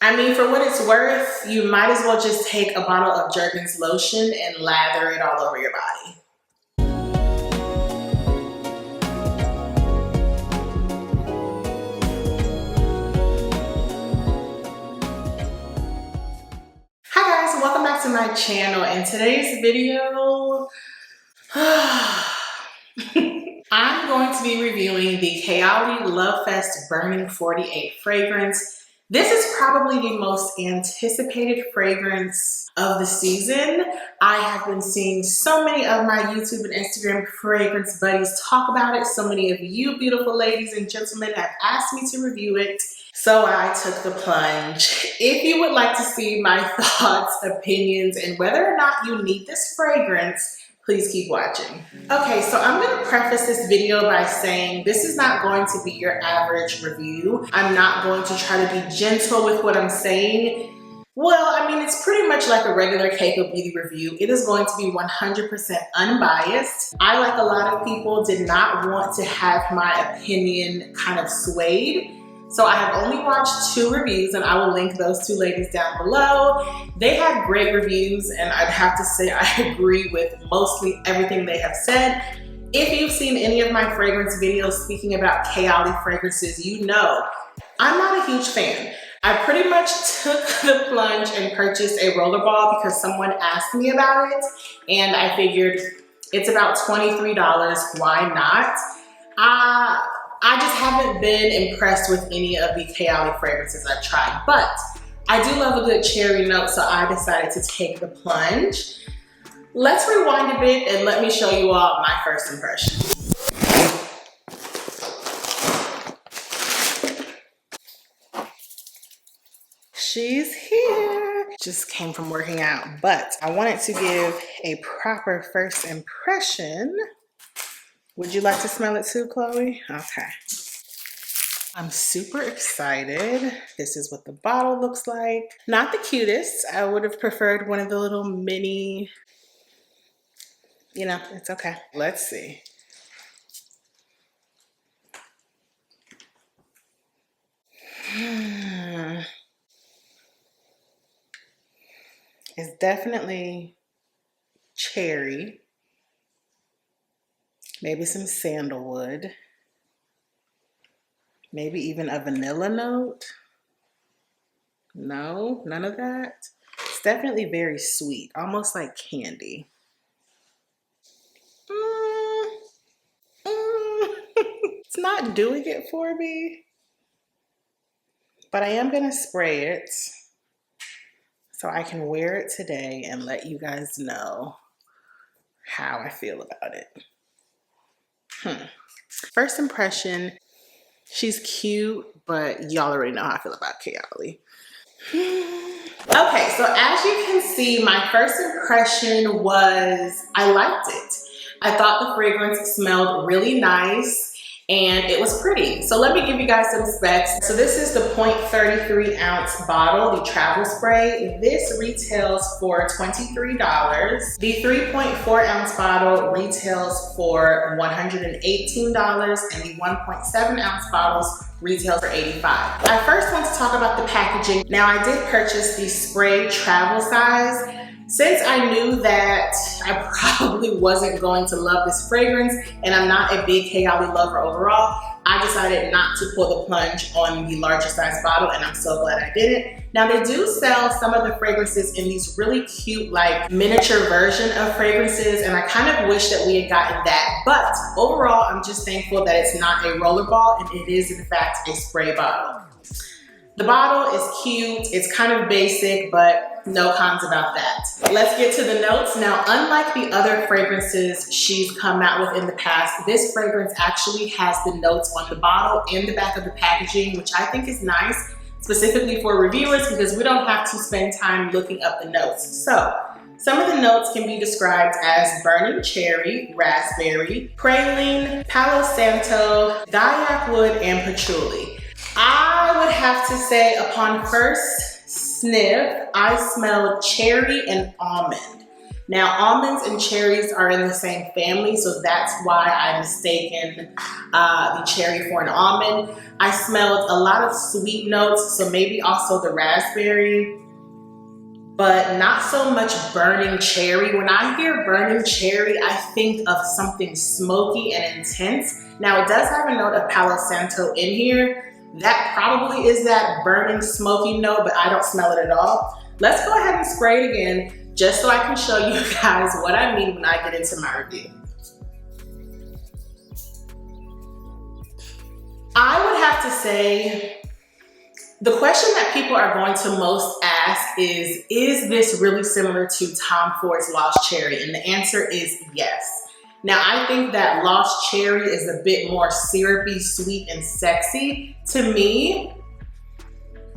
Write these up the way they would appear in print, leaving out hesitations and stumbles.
I mean, for what it's worth, you might as well just take a bottle of Jergens lotion and lather it all over your body. Hi guys, welcome back to my channel. In today's video, I'm going to be reviewing the Kayali Love Fest Burning 48 fragrance. This is probably the most anticipated fragrance of the season. I have been seeing so many of my YouTube and Instagram fragrance buddies talk about it. So many of you beautiful ladies and gentlemen have asked me to review it. So I took the plunge. If you would like to see my thoughts, opinions, and whether or not you need this fragrance, please keep watching. Okay, so I'm gonna preface this video by saying this is not going to be your average review. I'm not going to try to be gentle with what I'm saying. Well, I mean, it's pretty much like a regular Keikobeauty review. It is going to be 100% unbiased. I, like a lot of people, did not want to have my opinion kind of swayed. So I have only watched 2 reviews, and I will link those 2 ladies down below. They had great reviews, and I'd have to say I agree with mostly everything they have said. If you've seen any of my fragrance videos speaking about Kayali fragrances, you know I'm not a huge fan. I pretty much took the plunge and purchased a rollerball because someone asked me about it, and I figured it's about $23, why not? I just haven't been impressed with any of the Kayali fragrances I've tried, but I do love a good cherry note, so I decided to take the plunge. Let's rewind a bit and let me show you all my first impression. She's here. Just came from working out, but I wanted to give a proper first impression. Would you like to smell it too, Chloe? Okay. I'm super excited. This is what the bottle looks like. Not the cutest. I would have preferred one of the little mini, you know, it's okay. Let's see. It's definitely cherry. Maybe some sandalwood. Maybe even a vanilla note. No, none of that. It's definitely very sweet, almost like candy. It's not doing it for me, but I am gonna spray it so I can wear it today and let you guys know how I feel about it. First impression, she's cute, but y'all already know how I feel about Kayali. Okay, so as you can see, my first impression was I liked it. I thought the fragrance smelled really nice and it was pretty. So let me give you guys some specs. So this is the 0.33 ounce bottle, the travel spray. This retails for $23. The 3.4 ounce bottle retails for $118, and the 1.7 ounce bottles retails for $85. I first want to talk about the packaging. Now I did purchase the spray travel size. Since I knew that I probably wasn't going to love this fragrance, and I'm not a big Kayali lover overall, I decided not to pull the plunge on the larger size bottle, and I'm so glad I didn't. Now they do sell some of the fragrances in these really cute, like miniature version of fragrances, and I kind of wish that we had gotten that. But overall, I'm just thankful that it's not a rollerball and it is in fact a spray bottle. The bottle is cute, it's kind of basic, but no cons about that. Let's get to the notes. Now, unlike the other fragrances she's come out with in the past, this fragrance actually has the notes on the bottle and the back of the packaging, which I think is nice, specifically for reviewers, because we don't have to spend time looking up the notes. So, some of the notes can be described as burning cherry, raspberry, praline, palo santo, dyak wood, and patchouli. I would have to say, upon first sniff, I smell cherry and almond. Now, almonds and cherries are in the same family, so that's why I mistaken the cherry for an almond. I smelled a lot of sweet notes, so maybe also the raspberry, but not so much burning cherry. When I hear burning cherry, I think of something smoky and intense. Now, it does have a note of Palo Santo in here. That probably is that burning smoky note, but I don't smell it at all. Let's go ahead and spray it again, just so I can show you guys what I mean when I get into my review. I would have to say, the question that people are going to most ask is this really similar to Tom Ford's Lost Cherry? And the answer is yes. Now, I think that Lost Cherry is a bit more syrupy, sweet, and sexy. To me,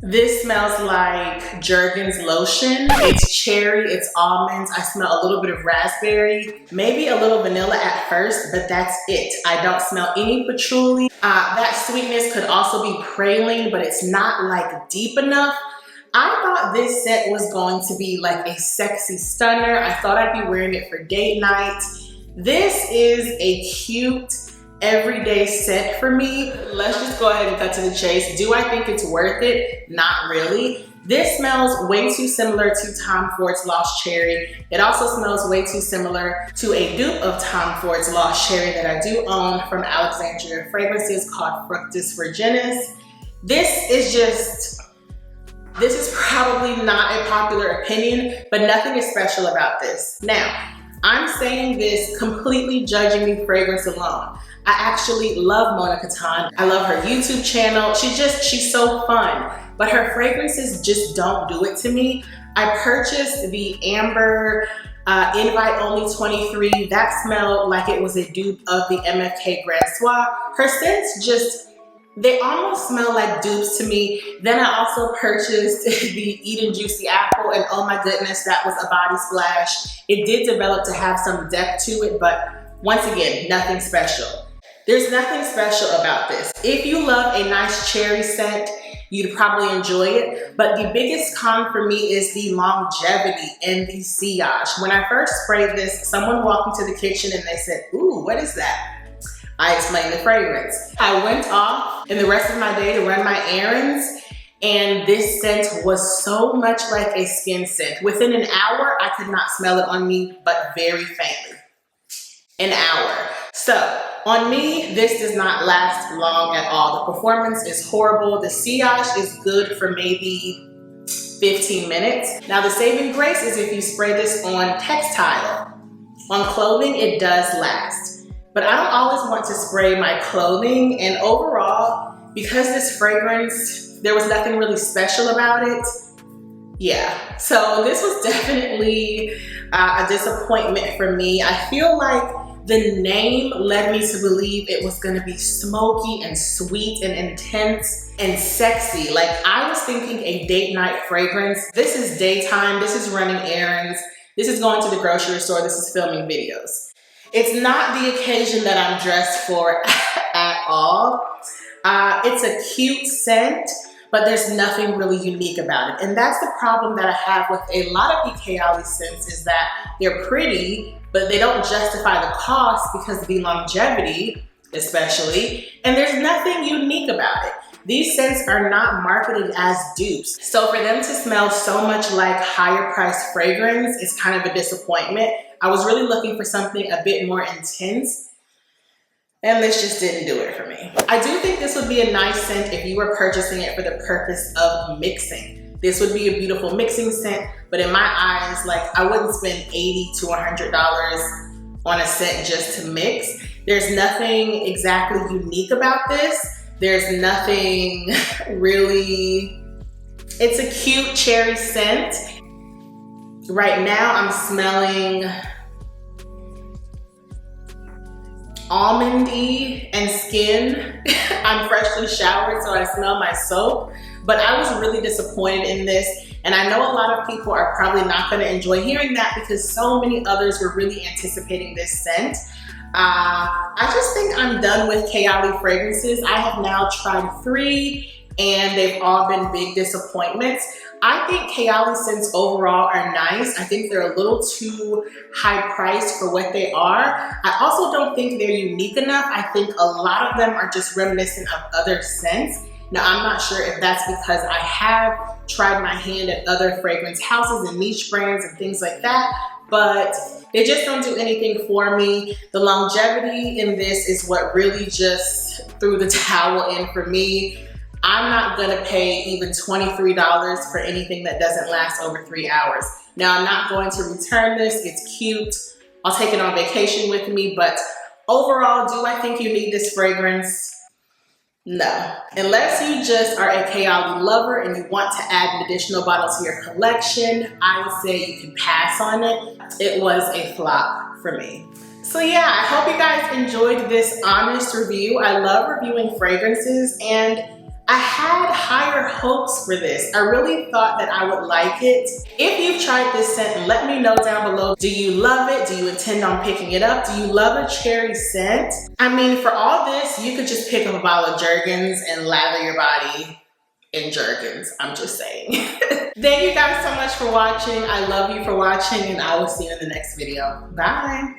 this smells like Jergens lotion. It's cherry, it's almonds. I smell a little bit of raspberry, maybe a little vanilla at first, but that's it. I don't smell any patchouli. That sweetness could also be praline, but it's not like deep enough. I thought this scent was going to be like a sexy stunner. I thought I'd be wearing it for date night. This is a cute, everyday scent for me. Let's just go ahead and cut to the chase. Do I think it's worth it? Not really. This smells way too similar to Tom Ford's Lost Cherry. It also smells way too similar to a dupe of Tom Ford's Lost Cherry that I do own from Alexandria Fragrances called Fructus Virginis. This is probably not a popular opinion, but nothing is special about this. Now, I'm saying this completely judging the fragrance alone. I actually love Mona Katan. I love her YouTube channel. She's so fun, but her fragrances just don't do it to me. I purchased the Amber Invite Only 23. That smelled like it was a dupe of the MFK Grand Soir. Her scents they almost smell like dupes to me. Then I also purchased the Eden Juicy Apple, and oh my goodness, that was a body splash. It did develop to have some depth to it, but once again, nothing special. There's nothing special about this. If you love a nice cherry scent, you'd probably enjoy it, but the biggest con for me is the longevity and the sillage. When I first sprayed this, someone walked into the kitchen and they said, "Ooh, what is that?" I explained the fragrance. I went off in the rest of my day to run my errands, and this scent was so much like a skin scent. Within an hour, I could not smell it on me, but very faintly. An hour. So, on me, this does not last long at all. The performance is horrible. The sillage is good for maybe 15 minutes. Now, the saving grace is if you spray this on textile. On clothing, it does last. But I don't always want to spray my clothing, and overall, because this fragrance, there was nothing really special about it. Yeah, so this was definitely a disappointment for me. I feel like the name led me to believe it was gonna be smoky and sweet and intense and sexy. Like, I was thinking a date night fragrance. This is daytime, this is running errands, this is going to the grocery store, this is filming videos. It's not the occasion that I'm dressed for at all. It's a cute scent, but there's nothing really unique about it. And that's the problem that I have with a lot of the Kayali scents, is that they're pretty, but they don't justify the cost because of the longevity, especially, and there's nothing unique about it. These scents are not marketed as dupes. So for them to smell so much like higher priced fragrance is kind of a disappointment. I was really looking for something a bit more intense, and this just didn't do it for me. I do think this would be a nice scent if you were purchasing it for the purpose of mixing. This would be a beautiful mixing scent, but in my eyes, like, I wouldn't spend $80 to $100 on a scent just to mix. There's nothing exactly unique about this. There's nothing really, it's a cute cherry scent. Right now I'm smelling almondy and skin. I'm freshly showered, so I smell my soap, but I was really disappointed in this. And I know a lot of people are probably not gonna enjoy hearing that because so many others were really anticipating this scent. I just think I'm done with Kayali fragrances. I have now tried 3, and they've all been big disappointments. I think Kayali scents overall are nice. I think they're a little too high priced for what they are. I also don't think they're unique enough. I think a lot of them are just reminiscent of other scents. Now, I'm not sure if that's because I have tried my hand at other fragrance houses and niche brands and things like that, but they just don't do anything for me. The longevity in this is what really just threw the towel in for me. I'm not gonna pay even $23 for anything that doesn't last over 3 hours. Now, I'm not going to return this. It's cute. I'll take it on vacation with me, but overall, do I think you need this fragrance? No. Unless you just are a Kayali lover and you want to add an additional bottle to your collection, I would say you can pass on it. It was a flop for me. So yeah, I hope you guys enjoyed this honest review. I love reviewing fragrances, and I had higher hopes for this. I really thought that I would like it. If you've tried this scent, let me know down below. Do you love it? Do you intend on picking it up? Do you love a cherry scent? I mean, for all this, you could just pick up a bottle of Jergens and lather your body in Jergens. I'm just saying. Thank you guys so much for watching. I love you for watching, and I will see you in the next video. Bye.